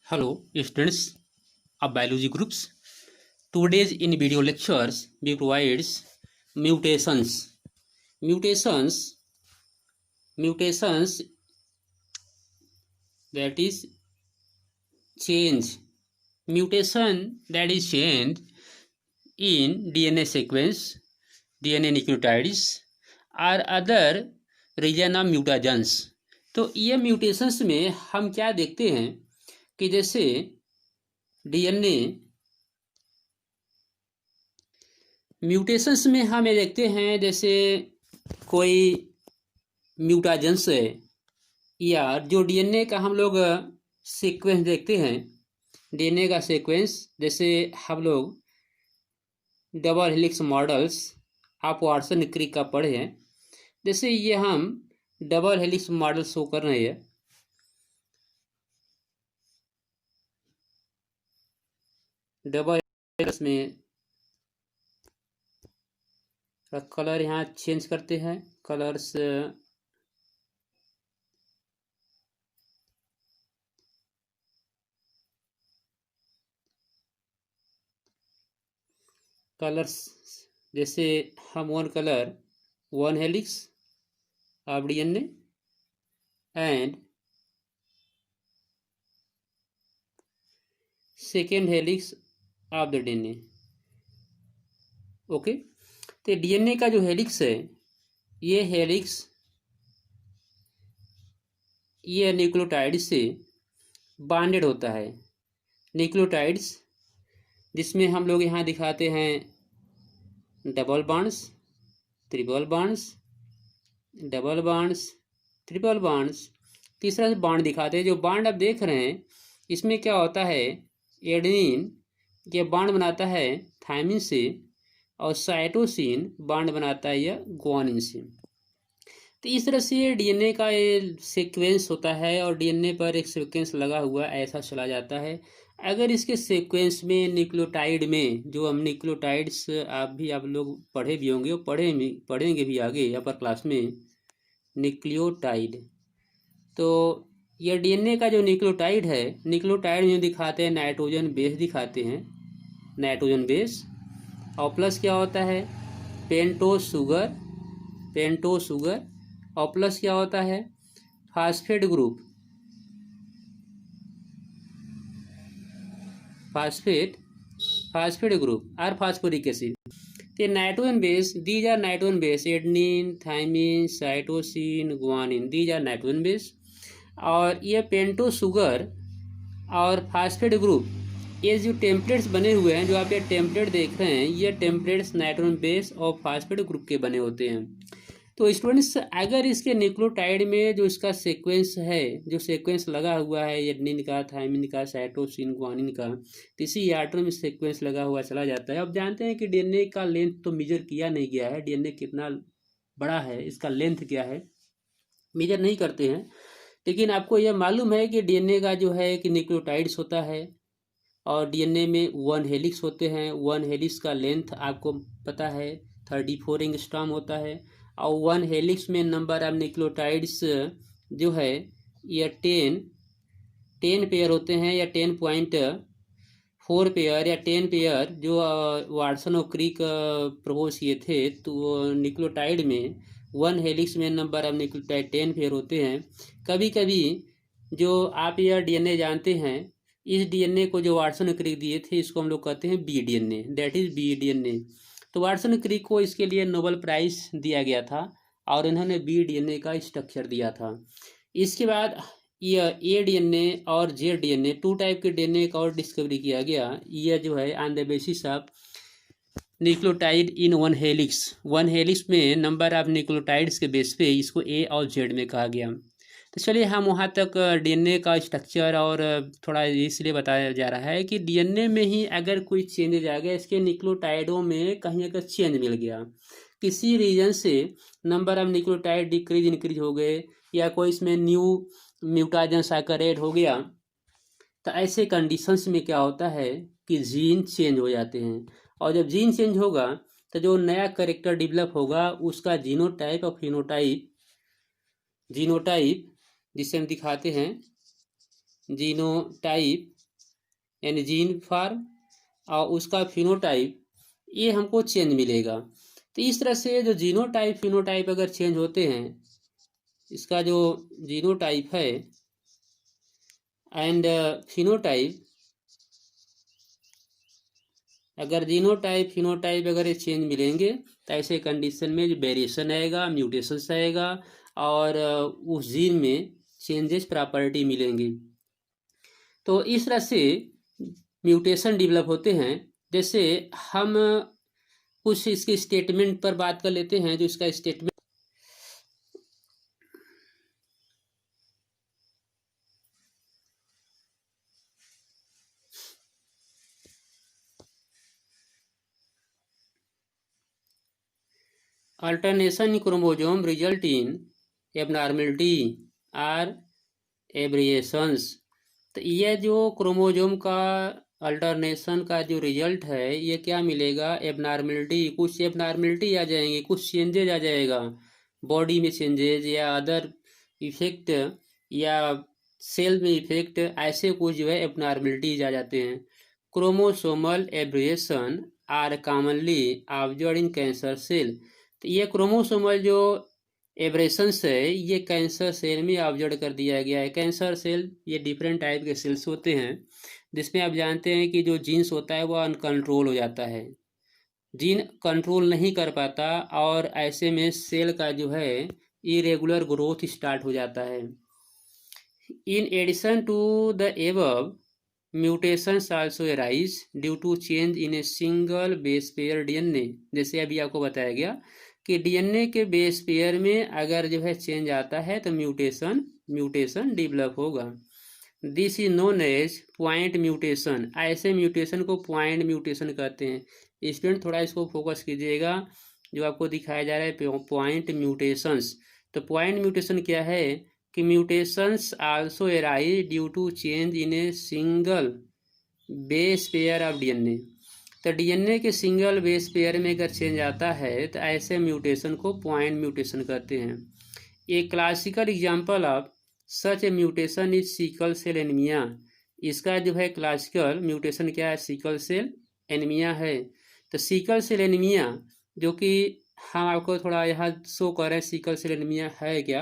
Hello, students of biology groups. Today's in video lectures we provides mutations. Mutations, mutations that is change. Mutation that is change in DNA sequence, DNA nucleotides or other region of mutagens. तो ये mutations में हम क्या देखते हैं कि जैसे DNA mutations में हम ये देखते हैं जैसे कोई म्यूटाजेंस है या जो डीएनए का हम लोग सीक्वेंस देखते हैं, डीएनए का सीक्वेंस जैसे हम लोग डबल हेलिक्स मॉडल्स आप वाटसन क्रिक का पढ़े हैं। जैसे ये हम डबल हेलिक्स मॉडल शो कर रहे हैं, डबल हेलिक्स में कलर यहाँ चेंज करते हैं, कलर्स जैसे हम one colour one helix of DNA and second helix of the DNA. Okay, तो डीएनए का जो हेलिक्स है, ये हेलिक्स ये न्यूक्लियोटाइड से बाइंडेड होता है। न्यूक्लियोटाइड्स जिसमें हम लोग यहाँ दिखाते हैं double bonds, triple bonds, double bonds, triple bonds, तीसरा बॉन्ड दिखाते हैं। जो बॉन्ड आप देख रहे हैं इसमें क्या होता है, एडेनिन ये बॉन्ड बनाता है थायमिन से और साइटोसिन बॉन्ड बनाता है यह ग्वानिन से। तो इस तरह से डीएनए का ये सीक्वेंस होता है और डीएनए पर एक सीक्वेंस लगा हुआ ऐसा चला जाता है। अगर इसके सीक्वेंस में न्यूक्लियोटाइड में जो हम न्यूक्लियोटाइड्स आप लोग पढ़े भी होंगे और पढ़ेंगे भी आगे अपर क्लास में न्यूक्लियोटाइड। तो यह डीएनए का जो न्यूक्लियोटाइड है, न्यूक्लियोटाइड में दिखाते हैं नाइट्रोजन बेस दिखाते हैं, नाइट्रोजन बेस, और प्लस क्या होता है पेंटोस शुगर, और प्लस क्या होता है फास्फेट ग्रुप, फास्फेट ग्रुप और फास्फोरिक एसिड। तो nitrogen base, these are nitrogen base, adenine, thymine, cytosine, guanine, these are nitrogen base. और ये पेंटो शुगर और फास्फेट ग्रुप, ये जो टेम्पलेट्स बने हुए हैं, जो आप ये टेम्पलेट देख रहे हैं, ये टेम्पलेट्स नाइट्रोजन बेस और फास्फेट ग्रुप के बने होते हैं। तो स्टूडेंट्स अगर इसके न्यूक्लियोटाइड में जो इसका सीक्वेंस है, जो सीक्वेंस लगा हुआ है एडेनिन का, थायमिन का, साइटोसिन, ग्वानिन का, तो इसी आर्टर में सीक्वेंस लगा हुआ चला जाता है। अब जानते हैं कि डीएनए का लेंथ तो मेजर किया नहीं गया है, डीएनए कितना बड़ा है, इसका लेंथ क्या है मेजर नहीं करते हैं, लेकिन आपको यह मालूम है कि डीएनए का जो है कि न्यूक्लियोटाइड्स होता है और डीएनए में वन हेलिक्स होते हैं। वन हेलिक्स का लेंथ आपको पता है 34 एंगस्ट्रॉम होता है, और वन हेलिक्स में नंबर ऑफ न्यूक्लियोटाइड्स जो है यह 10 पेयर होते हैं, या 10.4 पेयर या 10 पेयर जो वाटसन और क्रिक प्रपोज किए थे। तो न्यूक्लियोटाइड में वन हेलिक्स में नंबर ऑफ न्यूक्लियोटाइड 10 पेयर होते हैं। कभी कभी जो आप यह डीएनए जानते हैं, इस डीएनए को जो वाटसन क्रिक दिए थे इसको हम लोग कहते हैं B DNA, that is B DNA. तो वाटसन क्रिक को इसके लिए नोबेल प्राइज दिया गया था और इन्होंने बी डीएनए का स्ट्रक्चर दिया था। इसके बाद यह ए डीएनए और जेड डीएनए, टू टाइप के डीएनए का और डिस्कवरी किया गया। यह जो है on the basis of nucleotide in one helix में नंबर ऑफ न्यूक्लियोटाइड्स के बेस पे इसको ए और जेड में कहा गया। तो चलिए हम वहाँ तक डीएनए का स्ट्रक्चर और थोड़ा इसलिए बताया जा रहा है कि डीएनए में ही अगर कोई चेंजेज आ गया, इसके न्यूक्लियोटाइडों में कहीं अगर चेंज मिल गया, किसी रीजन से number of nucleotide decrease increase हो गए, या कोई इसमें न्यू म्यूटाजेंस आकर ऐड हो गया, तो ऐसे कंडीशंस में क्या होता है कि जीन चेंज हो जाते हैं। और जब जीन चेंज होगा तो जो नया करेक्टर डेवलप होगा उसका जीनोटाइप और फिनोटाइप, जीनोटाइप जिसे हम दिखाते हैं जीनोटाइप यानी जीन फॉर्म और उसका फिनोटाइप, ये हमको चेंज मिलेगा। तो इस तरह से जो जीनोटाइप फिनोटाइप अगर चेंज होते हैं, इसका जो जीनोटाइप है एंड फिनोटाइप, अगर जीनोटाइप फिनोटाइप अगर ये चेंज मिलेंगे तो ऐसे कंडीशन में जो वेरिएशन आएगा, म्यूटेशंस आएगा और उस जीन में चेंजेस प्रॉपर्टी मिलेंगी। तो इस तरह से म्यूटेशन डेवलप होते हैं। जैसे हम कुछ इसके स्टेटमेंट पर बात कर लेते हैं। जो इसका statement, alternation in chromosome result in abnormality or aberrations. तो ये जो क्रोमोसोम का अल्टरनेशन का जो रिजल्ट है, ये क्या मिलेगा? एबनॉर्मलिटी, कुछ एबनॉर्मलिटी आ जाएंगी, कुछ चेंजेज आ जाएगा बॉडी में, चेंजेज या अदर इफेक्ट या सेल में इफेक्ट, ऐसे कुछ जो है एबनॉर्मलिटीज आ जाते हैं। Chromosomal aberration are commonly observed in cancer cell. तो ये क्रोमोसोमल जो एब्रेशंस है, ये कैंसर सेल में ऑब्जर्व कर दिया गया है। कैंसर सेल ये डिफरेंट टाइप के सेल्स होते हैं, जिसमें आप जानते हैं कि जो जीन्स होता है वो अनकंट्रोल हो जाता है, जीन कंट्रोल नहीं कर पाता और ऐसे में सेल का जो है इरेगुलर ग्रोथ स्टार्ट हो जाता है। In addition to the above, mutations also arise due to change in a single base pair DNA. जैसे अभी आपको बताया गया कि डीएनए के बेस पेयर में अगर जो है चेंज आता है तो म्यूटेशन डेवलप होगा। This is known as point mutation. ऐसे म्यूटेशन को पॉइंट म्यूटेशन कहते हैं। स्टूडेंट थोड़ा इसको फोकस कीजिएगा, जो आपको दिखाया जा रहा है पॉइंट म्यूटेशंस। तो पॉइंट म्यूटेशन क्या है कि mutations also arise due to change in a single base pair of DNA. तो डीएनए के सिंगल बेस पेयर में अगर चेंज आता है तो ऐसे म्यूटेशन को पॉइंट म्यूटेशन कहते हैं। A classical example of such a mutation is sickle cell anaemia. इसका जो है क्लासिकल म्यूटेशन क्या है? सिकल सेल एनीमिया है। तो सिकल सेल एनीमिया, जो कि हम आपको थोड़ा यहाँ शो कर रहे हैं सिकल सेल एनीमिया है क्या।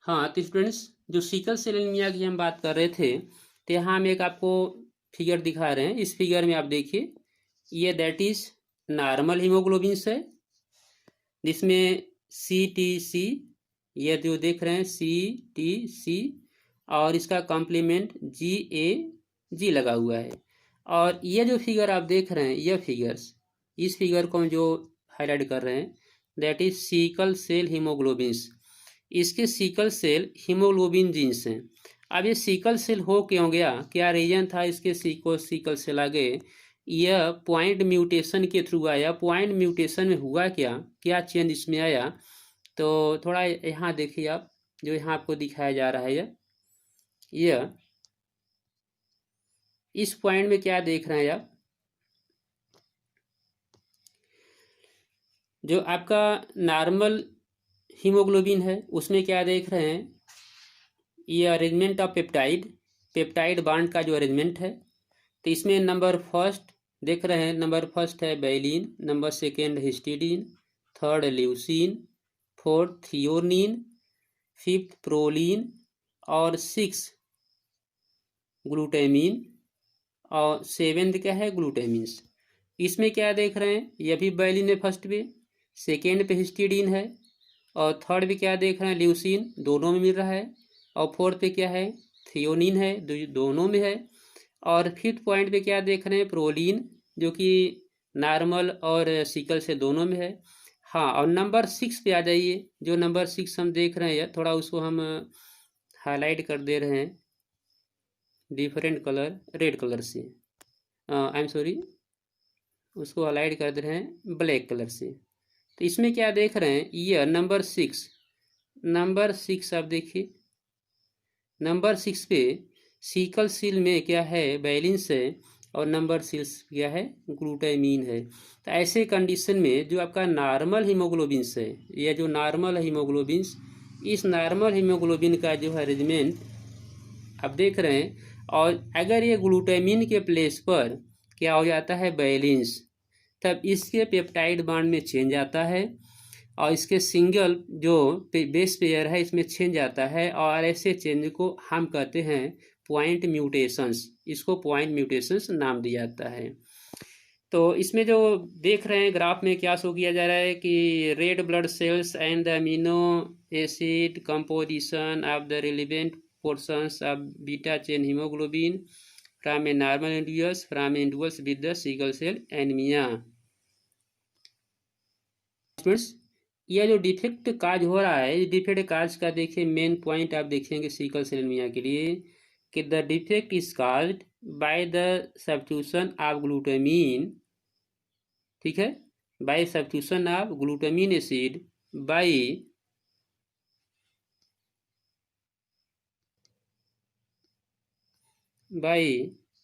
हाँ, तो स्टूडेंट्स जो सिकल सेल एनीमिया की हम बात कर रहे थे, तो यहाँ हम एक आपको फिगर दिखा रहे हैं। इस फिगर में आप देखिए, ये दैट इज नॉर्मल हीमोग्लोबिन्स है, जिसमें CTC, ये जो देख रहे हैं CTC, और इसका कॉम्प्लीमेंट GAG लगा हुआ है। और ये जो फिगर आप देख रहे हैं, ये फिगर्स, इस फिगर को हम जो हाईलाइट कर रहे हैं, that is sickle cell haemoglobins. इसके सिकल सेल हीमोग्लोबिन जीन्स हैं। अब ये सिकल सेल हो क्यों गया? क्या रीजन था इसके सिकल सेल आ गए? यह पॉइंट म्यूटेशन के थ्रू आया। पॉइंट म्यूटेशन में हुआ क्या चेंज इसमें आया? तो थोड़ा यहाँ देखिए आप, जो यहाँ आपको दिखाया जा रहा है, यह इस पॉइंट में क्या देख रहे हैं आप? जो आपका नॉर्मल हीमोग्लोबिन है उसमें क्या देख रहे हैं? ये अरेंजमेंट ऑफ पेप्टाइड बॉन्ड का जो अरेंजमेंट है। तो इसमें नंबर फर्स्ट देख रहे हैं, नंबर फर्स्ट है valine, number second histidine, third leucine, fourth threonine, fifth proline और सिक्स ग्लूटामीन और सेवेंथ क्या है? ग्लूटामिन्स। इसमें क्या देख रहे हैं? यह भी बैलिन है फर्स्ट पे, सेकेंड पे हिस्टिडीन है और थर्ड पे क्या देख रहे हैं? ल्यूसीन, दोनों में मिल रहा है। और फोर्थ पे क्या है? थियोनीन है, दोनों में है। और फिफ्थ पॉइंट पे क्या देख रहे हैं? प्रोलीन, जो कि नॉर्मल और सिकल से दोनों में है। हाँ, और नंबर 6 पे आ जाइए। जो नंबर 6 हम देख रहे हैं, थोड़ा उसको हम हाईलाइट कर दे रहे हैं डिफरेंट कलर, रेड कलर से, आई एम सॉरी, उसको हाईलाइट कर दे रहे हैं ब्लैक कलर से। तो इसमें क्या देख रहे हैं? ये नंबर 6 आप देखिए, नंबर 6 पे सिकल सेल में क्या है? बैलेंस है, और नंबर 6 क्या है? ग्लूटामीन है। तो ऐसे कंडीशन में जो आपका नॉर्मल हीमोग्लोबिन्स है, यह जो नॉर्मल हीमोग्लोबिन्स, इस नॉर्मल हीमोग्लोबिन का जो है अरेंजमेंट आप देख रहे हैं, और अगर ये ग्लूटामिन के प्लेस पर क्या हो जाता है, वैलिन्स, तब इसके पेप्टाइड बांड में चेंज आता है और इसके सिंगल जो बेस पेयर है इसमें चेंज आता है, और ऐसे चेंज को हम कहते हैं पॉइंट म्यूटेशंस। इसको पॉइंट म्यूटेशंस नाम दिया जाता है। तो इसमें जो देख रहे हैं ग्राफ में क्या शो किया जा रहा है कि red blood cells and the amino acid composition of the relevant portions of beta chain haemoglobin from a normal individuals from individuals with the sickle cell anaemia. यह जो डिफेक्ट काज हो रहा है, डिफेक्ट काज का देखिए मेन पॉइंट आप देखेंगे sickle cell anaemia के लिए कि the defect is caused by the substitution of glutamine, ठीक है, by substitution of glutamine acid by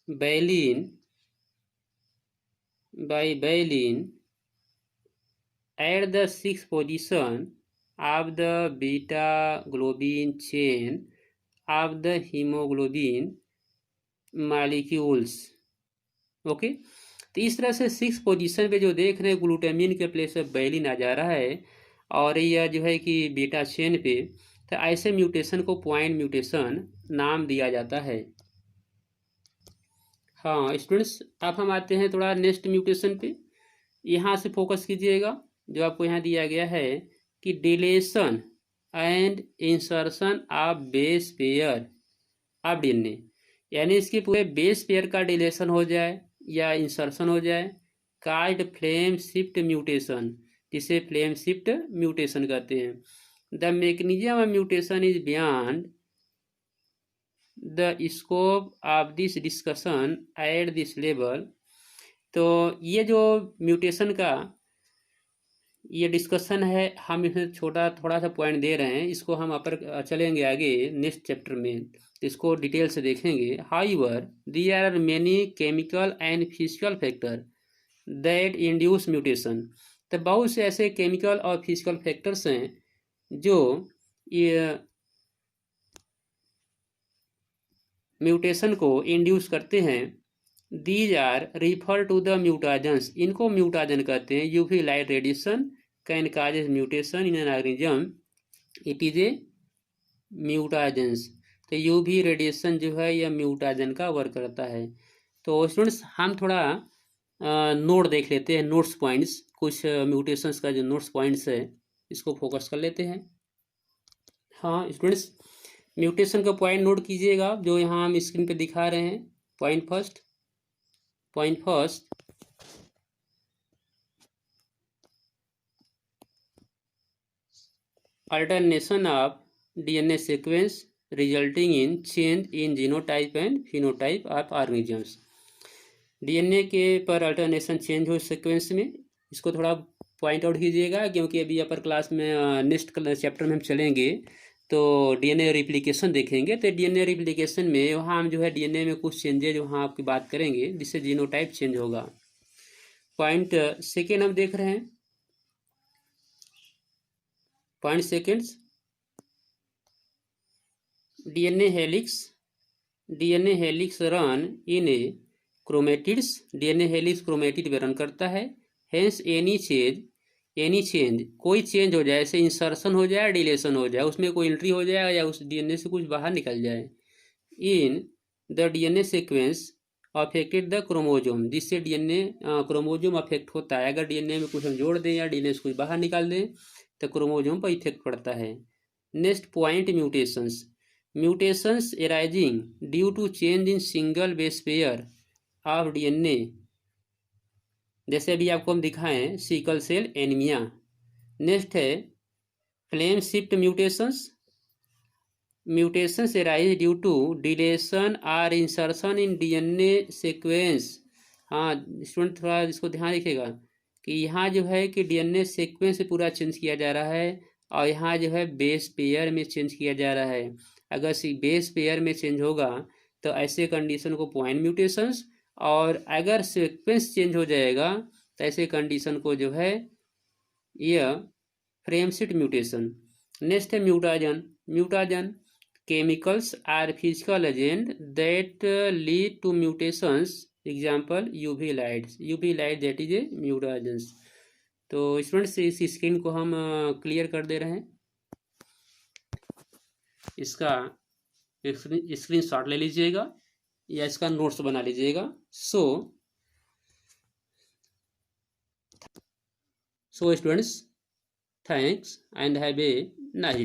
valine at the 6th position of the beta globin chain of the hemoglobin molecules। Okay, तो इस तरह से 6th position पे जो देख रहे हैं ग्लूटामिन के प्लेस पे वैलिन आ जा रहा है और यह जो है कि बीटा चेन पे, तो ऐसे म्यूटेशन को पॉइंट म्यूटेशन नाम दिया जाता है। हाँ स्टूडेंट्स, अब हम आते हैं थोड़ा नेक्स्ट म्यूटेशन पे। यहाँ से फोकस कीजिएगा, जो आपको यहाँ दिया गया है कि deletion and insertion of base pair of DNA, यानी इसके पूरे बेस पेयर का डिलेशन हो जाए या इंसर्शन हो जाए, कॉल्ड फ्लेम शिफ्ट म्यूटेशन, जिसे फ्लेम शिफ्ट म्यूटेशन कहते हैं। The mechanism of mutation is beyond the scope of this discussion at this level. तो ये जो म्यूटेशन का ये डिस्कशन है, हम इसमें छोटा थोड़ा सा पॉइंट दे रहे हैं, इसको हम अपर चलेंगे आगे नेक्स्ट चैप्टर में, तो इसको डिटेल से देखेंगे। However there are many chemical and physical factor that induce mutation. तो बहुत से ऐसे केमिकल और फिजिकल फैक्टर्स हैं जो ये म्यूटेशन को इंड्यूस करते हैं। These are refer to the mutagens, इनको म्यूटाजन कहते हैं। UV light radiation can causes mutation in an organism, it is a mutagens. तो यूवी रेडिएशन जो है यह म्यूटाजन का वर्क करता है। तो स्टूडेंट्स हम थोड़ा नोट देख लेते हैं, नोट्स पॉइंट्स, कुछ म्यूटेशंस का जो नोट्स पॉइंट्स है इसको फोकस कर लेते हैं। हाँ स्टूडेंट्स, म्यूटेशन का पॉइंट नोट कीजिएगा जो यहाँ हम स्क्रीन पे दिखा रहे हैं। Point first, alternation of DNA sequence resulting in change in genotype and phenotype of organisms। DNA के पर अल्टरनेशन चेंज हो सीक्वेंस में, इसको थोड़ा पॉइंट आउट कीजिएगा क्योंकि अभी अपर क्लास में नेक्स्ट चैप्टर में हम चलेंगे तो डीएनए रिप्लिकेशन देखेंगे। तो डीएनए रिप्लिकेशन में वहाँ हम जो है डीएनए में कुछ चेंजेज वहाँ आपकी बात करेंगे जिससे जीनोटाइप चेंज होगा। पॉइंट सेकेंड हम देख रहे हैं, point seconds, DNA helix run in A chromatids, DNA helix chromatid में रन करता है। हेंस एनी चेंज, कोई चेंज हो जाए, जैसे इंसर्शन हो जाए, डिलेशन हो जाए, उसमें कोई एंट्री हो जाए या उस डीएनए से कुछ बाहर निकल जाए, in the DNA sequence affected the chromosome, जिससे डीएनए क्रोमोजोम अफेक्ट होता है। अगर डीएनए में कुछ हम जोड़ दें या डीएनए से कुछ बाहर निकाल दें तो क्रोमोजोम पर इफेक्ट पड़ता है। Next point mutations arising due to change in single base pair of DNA, जैसे अभी आपको हम दिखाएं सिकल सेल एनीमिया। नेक्स्ट है frame shift mutations arise due to deletion और इंसर्शन इन डीएनए सीक्वेंस। हाँ स्टूडेंट थोड़ा इसको ध्यान रखिएगा कि यहाँ जो है कि डीएनए सीक्वेंस पूरा चेंज किया जा रहा है और यहाँ जो है बेस पेयर में चेंज किया जा रहा है। अगर बेस पेयर में चेंज होगा तो ऐसे कंडीशन को पॉइंट म्यूटेशंस, और अगर सीक्वेंस चेंज हो जाएगा तो ऐसे कंडीशन को जो है यह फ्रेम शिफ्ट म्यूटेशन। नेक्स्ट है mutagen. chemicals are physical agent that lead to mutations. Example UV lights. UV light that is a mutagens. तो स्टूडेंट्स इस स्क्रीन को हम क्लियर कर दे रहे हैं, इसका स्क्रीन शॉट ले लीजिएगा या इसका नोट्स बना लीजिएगा. So students, thanks and have a nice